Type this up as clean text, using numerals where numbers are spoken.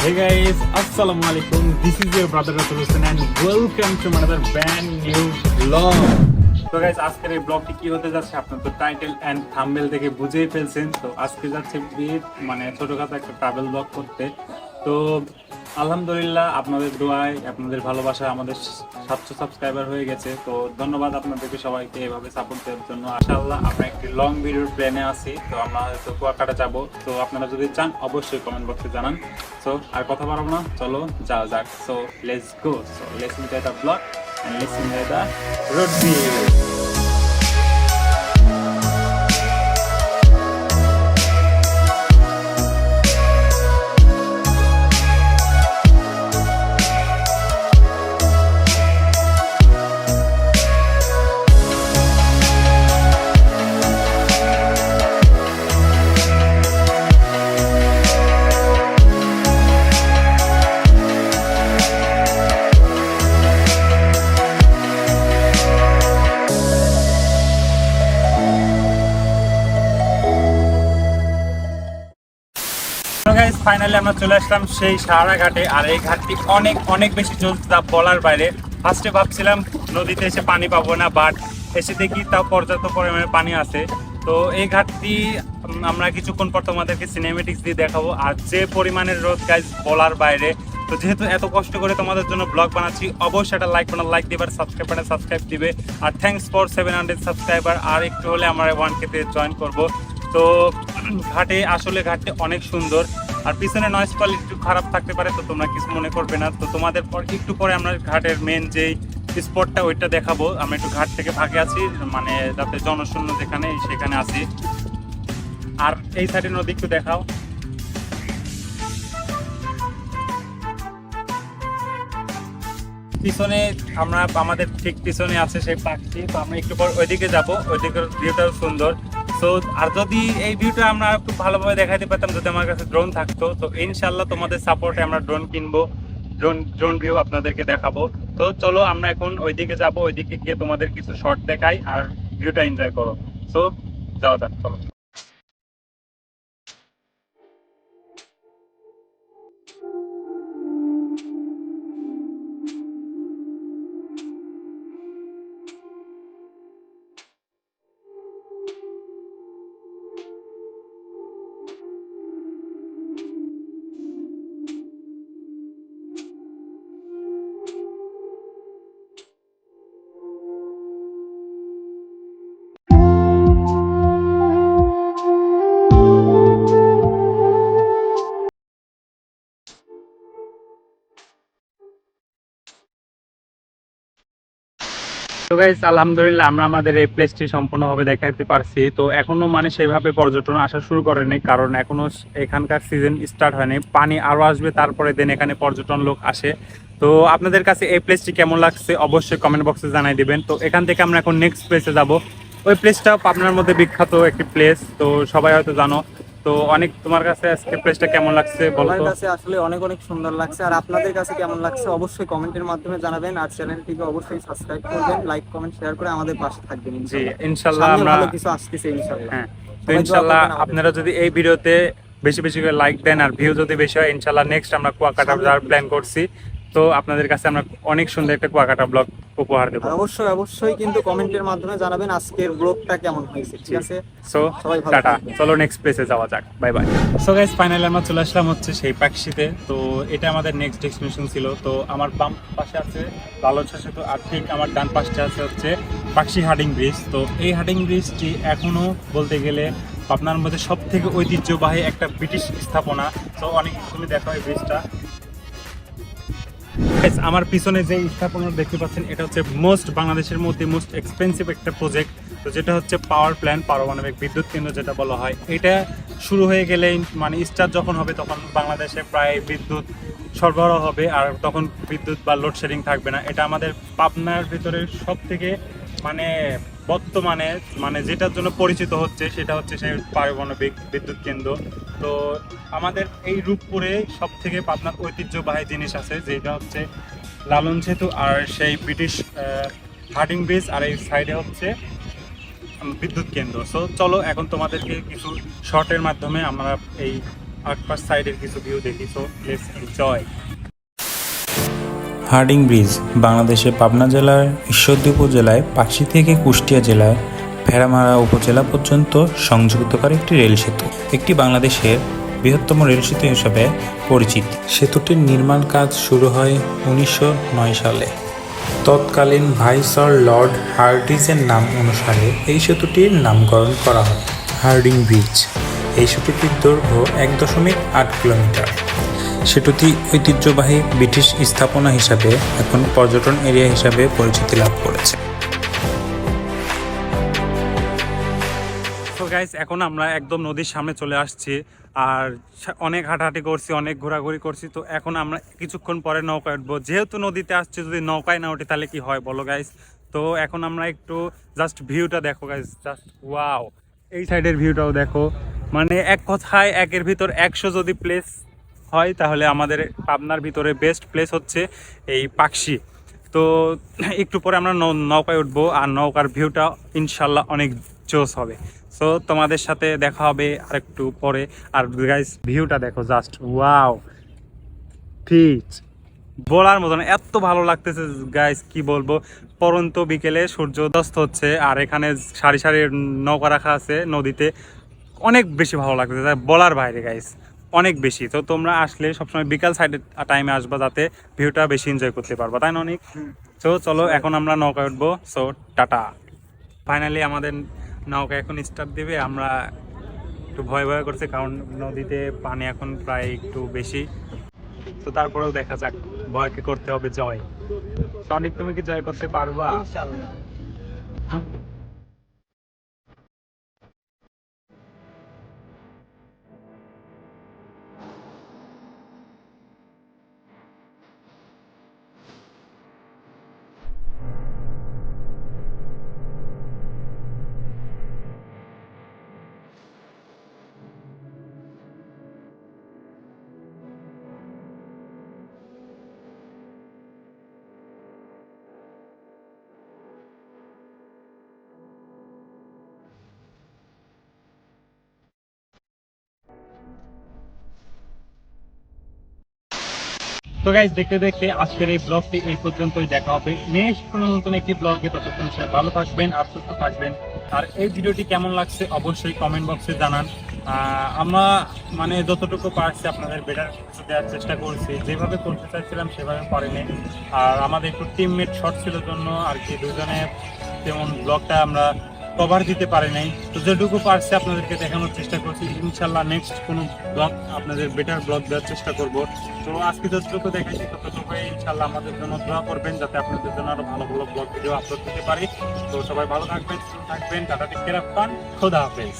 Hey guys, Assalamu alaikum. This is your brother Ratul Hussain and welcome to another brand new vlog. তো guys আজকের এই ব্লগটি কি হতে যাচ্ছে আপনারা তো টাইটেল এন্ড থাম্বনেল দেখে বুঝেই ফেলছেন। তো আজকে যাচ্ছে মানে ছোটখাটো একটা ট্রাভেল ব্লগ করতে। তো আলহামদুলিল্লাহ আপনাদের দোয়ায় আপনাদের ভালোবাসায় আমাদের 700 সাবস্ক্রাইবার হয়ে গেছে। তো ধন্যবাদ আপনাদেরকে সবাইকে এভাবে সাপোর্ট দেওয়ার জন্য। ইনশাআল্লাহ আমরা একটি লং ভিডিওর প্ল্যানে আছি। তো আমরা হয়তো কুয়াকাটা যাব। তো আপনারা যদি চান অবশ্যই কমেন্ট বক্সে জানান। সো আর কথা বলবো না, চলো যাওয়া যাক। So let's go. So let's enjoy the blog and let's enjoy the road view. Finally আমরা চলে আসলাম সেই সাহারা ঘাটে। আর এই ঘাটটি অনেক অনেক বেশি চলছে, তা বলার বাইরে। ফার্স্টে ভাবছিলাম নদীতে এসে পানি পাবো না, বাট এসে দেখি তাও পর্যাপ্ত পরিমাণে পানি আছে। তো এই ঘাটটি আমরা কিছুক্ষণ পর তোমাদেরকে সিনেমেটিক্স দিয়ে দেখাবো। আর যে পরিমাণের রোদ গাইজ বলার বাইরে। তো যেহেতু এত কষ্ট করে তোমাদের জন্য ব্লগ বানাচ্ছি, অবশ্যই একটা লাইক দিবে, সাবস্ক্রাইব দিবে। আর থ্যাঙ্কস ফর 700 সাবস্ক্রাইবার। আর একটু হলে আমরা 1K তে জয়েন করবো। তো ঘাটটি অনেক সুন্দর। আর পিছনে নয়েজ কোয়ালিটি একটু খারাপ থাকতে পারে, তো তোমরা কিছু মনে করবে না। তো তোমাদের একটু পরে আমরা ঘাটের মেন যেই স্পটটা ওইটা দেখাবো। আমরা একটু ঘাট থেকে ভাগে আছি, মানে যাতে জনশূন্য যেখানে সেখানে আছি। আর এই সাইডের নদী একটু দেখাও। পিছনে আমাদের ঠিক পিছনে আছে সেই পার্কটি। তো আমরা একটু পর ওইদিকে যাবো, ওইদিকের ভিউটাও সুন্দর। তো আর যদি এই ভিউটা আমরা একটু ভালোভাবে দেখাতে পারতাম, যদি আমার কাছে ড্রোন থাকতো, তো ইনশাল্লাহ তোমাদের সাপোর্টে আমরা ড্রোন কিনবো, ড্রোন ভিউ আপনাদেরকে দেখাবো। তো চলো আমরা এখন ওইদিকে যাবো, ওইদিকে গিয়ে তোমাদের কিছু শর্ট দেখাই আর ভিউটা এনজয় করো। সো যাওয়া যাক, চলো। তো গাইস আলহামদুলিল্লাহ আমরা আমাদের এই প্লেসটি সম্পূর্ণভাবে দেখাতে পারছি। তো এখনো মানে সেইভাবে পর্যটন আসা শুরু করেনি, কারণ এখনো এখানকার সিজন স্টার্ট হয়নি। পানি আরো আসবে, তারপরে দেন এখানে পর্যটন লোক আসে। তো আপনাদের কাছে এই প্লেসটি কেমন লাগছে অবশ্যই কমেন্ট বক্সে জানাই দিবেন। তো এখান থেকে আমরা এখন নেক্সট প্লেসে যাব। ওই প্লেসটাও পাবনার মধ্যে বিখ্যাত একটি প্লেস, তো সবাই হয়তো জানো। তো অনেক, তোমার কাছে আজকে প্লেসটা কেমন লাগছে বলো? আমার কাছে আসলে অনেক অনেক সুন্দর লাগছে। আর আপনাদের কাছে কেমন লাগছে অবশ্যই কমেন্টের মাধ্যমে জানাবেন। আর চ্যানেলটিকে অবশ্যই সাবস্ক্রাইব করবেন, লাইক কমেন্ট শেয়ার করে আমাদের পাশে থাকবেন। জি ইনশাআল্লাহ আমরা ভালো কিছু আসতেছে ইনশাআল্লাহ। হ্যাঁ, তো ইনশাআল্লাহ আপনারা যদি এই ভিডিওতে বেশি বেশি করে লাইক দেন আর ভিউ যদি বেশি হয়, ইনশাআল্লাহ নেক্সট আমরা কুয়াকাটা যাওয়ার প্ল্যান করছি। তো আপনাদের কাছে আমরা অনেক সুন্দর একটা কুয়াকাটা ব্লগ উপহার দেব। অবশ্যই কিন্তু কমেন্টের মাধ্যমে জানাবেন আজকের ব্লগটা কেমন হয়েছে, ঠিক আছে? সো সবাই ভালো টাটা, থাকবেন। চলো নেক্সট প্লেসে যাওয়া যাক। Bye bye. So guys finally আমরা চলে আসলাম হচ্ছে সেই পাকশিতে। তো এটা আমাদের নেক্সট ডেস্টিনেশন ছিল। তো আমার বাম পাশে আছে লালচা সেতু, আর ঠিক আমার ডান পাশে আছে হচ্ছে পাকশি হার্ডিং ব্রিজ। তো এই হার্ডিং ব্রিজটি এখনো বলতে গেলে পাবনার মধ্যে সব থেকে ঐতিহ্যবাহী একটা ব্রিটিশ স্থাপনা। তো অনেক, তুমি দেখো এই ব্রিজটা। আমার পিছনে যে স্থাপনা দেখতে পাচ্ছেন, এটা হচ্ছে বাংলাদেশের মধ্যে মোস্ট এক্সপেন্সিভ একটা প্রজেক্ট। তো যেটা হচ্ছে পাওয়ার প্ল্যান্ট, পারমাণবিক বিদ্যুৎ কেন্দ্র যেটা বলা হয়। এটা শুরু হয়ে গেলে মানে স্টার্ট যখন হবে, তখন বাংলাদেশে প্রায় বিদ্যুৎ সরবরাহ হবে, আর তখন বিদ্যুৎ বা লোডশেডিং থাকবে না। এটা আমাদের পাবনার ভিতরে সব থেকে মানে বর্তমানে মানে যেটার জন্য পরিচিত হচ্ছে, সেটা হচ্ছে সেই পারমাণবিক বিদ্যুৎ কেন্দ্র। তো আমাদের এই রূপপুরে সব থেকে পাবনার ঐতিহ্যবাহী জিনিস আছে, যেটা হচ্ছে লালন সেতু আর সেই ব্রিটিশ হার্ডিং ব্রিজ, আর এই সাইডে হচ্ছে বিদ্যুৎ কেন্দ্র। সো চলো এখন তোমাদেরকে কিছু শর্টের মাধ্যমে আমরা এই আটপাশ সাইডের কিছু ভিউ দেখি। So let's enjoy. Herding bridge বাংলাদেশের পাবনা জেলার ঈশ্বরদী উপজেলায় পাকশী থেকে কুষ্টিয়া জেলার ভেড়ামারা উপজেলা পর্যন্ত সংযুক্তকারী একটি রেল সেতু। একটি বাংলাদেশের বৃহত্তম রেল সেতু হিসেবে পরিচিত। সেতুটির নির্মাণ কাজ শুরু হয় 1909 সালে। তৎকালীন ভাইসরয় লর্ড হার্ডিঞ্জের নাম অনুসারে এই সেতুটির নামকরণ করা হয় হার্ডিং ব্রিজ। এই সেতুটির দৈর্ঘ্য 1.8 কিলোমিটার। সেতুটি ঐতিহ্যবাহী ব্রিটিশ স্থাপনা হিসাবে এখন পর্যটন এরিয়া হিসাবে পরিচিতি লাভ করেছে। তো গাইস, এখন আমরা একদম নদীর সামনে চলে আসছি। আর অনেক হাঁটাহাঁটি করছি, অনেক ঘোরাঘুরি করছি। তো এখন আমরা কিছুক্ষণ পরে নৌকায় উঠবো। যেহেতু নদীতে আসছি, যদি নৌকায় না উঠি তাহলে কি হয় বলো গাইস। তো এখন আমরা একটু জাস্ট ভিউটা দেখো গাইস, জাস্ট ওয়াও। এই সাইডের ভিউটাও দেখো। মানে এক কথায় একের ভিতর 100 যদি প্লেস হয় তাহলে আমাদের পাবনার ভিতরে বেস্ট প্লেস হচ্ছে এই পাকশী। তো একটু পরে আমরা নৌকায় উঠবো, আর নৌকার ভিউটা ইনশাল্লাহ অনেক জোস হবে। সো তোমাদের সাথে দেখা হবে আরেকটু পরে। আর গাইস ভিউটা দেখো, জাস্ট ওয়াও। পিচ বলার মতন এত ভালো লাগতেছে গাইস, কি বলবো। পরন্ত বিকেলে সূর্যোদয় হচ্ছে, আর এখানে সারি সারি নৌকা রাখা আছে নদীতে। অনেক বেশি ভালো লাগতেছে, বলার বাইরে গাইস, অনেক বেশি। তো তোমরা আসলে সবসময় বিকাল সাইডের টাইমে আসবা, যাতে ভিউটা বেশি এনজয় করতে পারবা, তাই না অনেক? তো চলো এখন আমরা নৌকায় উঠবো। So tata. ফাইনালি আমাদের নৌকা এখন স্টার্ট দিবে। আমরা একটু ভয় ভয় করছে, কারণ নদীতে পানি এখন প্রায় একটু বেশি। তো তারপরেও দেখা যাক, ভয়কে করতে হবে জয়। সনিক, তুমি কি জয় করতে পারবা? তো গাইজ, দেখতে দেখতে আজকের এই ব্লগটি এই পর্যন্তই। দেখা হবে নেক্সট কোনো নতুন একটি ব্লগে। ততক্ষণ সবাই ভালো থাকবেন আর সুস্থ থাকবেন। আর এই ভিডিওটি কেমন লাগছে অবশ্যই কমেন্ট বক্সে জানান। আমরা মানে যতটুকু পারছি আপনাদের বেটার কিছু দেওয়ার চেষ্টা করছি। যেভাবে করতে চাইছিলাম সেভাবে পারিনি। আর আমাদের একটু টিমমেট শর্ট ছিল জন্য আর কি দুজনে তেমন ব্লগটা আমরা কভার দিতে পারি নাই। তো যেটুকু পারছি আপনাদেরকে দেখানোর চেষ্টা করছি। ইনশাল্লাহ নেক্সট কোনো ব্লগ আপনাদের বেটার ব্লগ দেওয়ার চেষ্টা করব। তো আজকে যতটুকু দেখাচ্ছি ততটুকু ইনশাল্লাহ আমাদের জন্য দোয়া করবেন, যাতে আপনাদের জন্য আরো ভালো ভালো ব্লগ ভিডিও আপলোড দিতে পারি। তো সবাই ভালো থাকবেন, সুস্থ থাকবেন। টাটা, টেক কেয়ার, খোদা হাফেজ।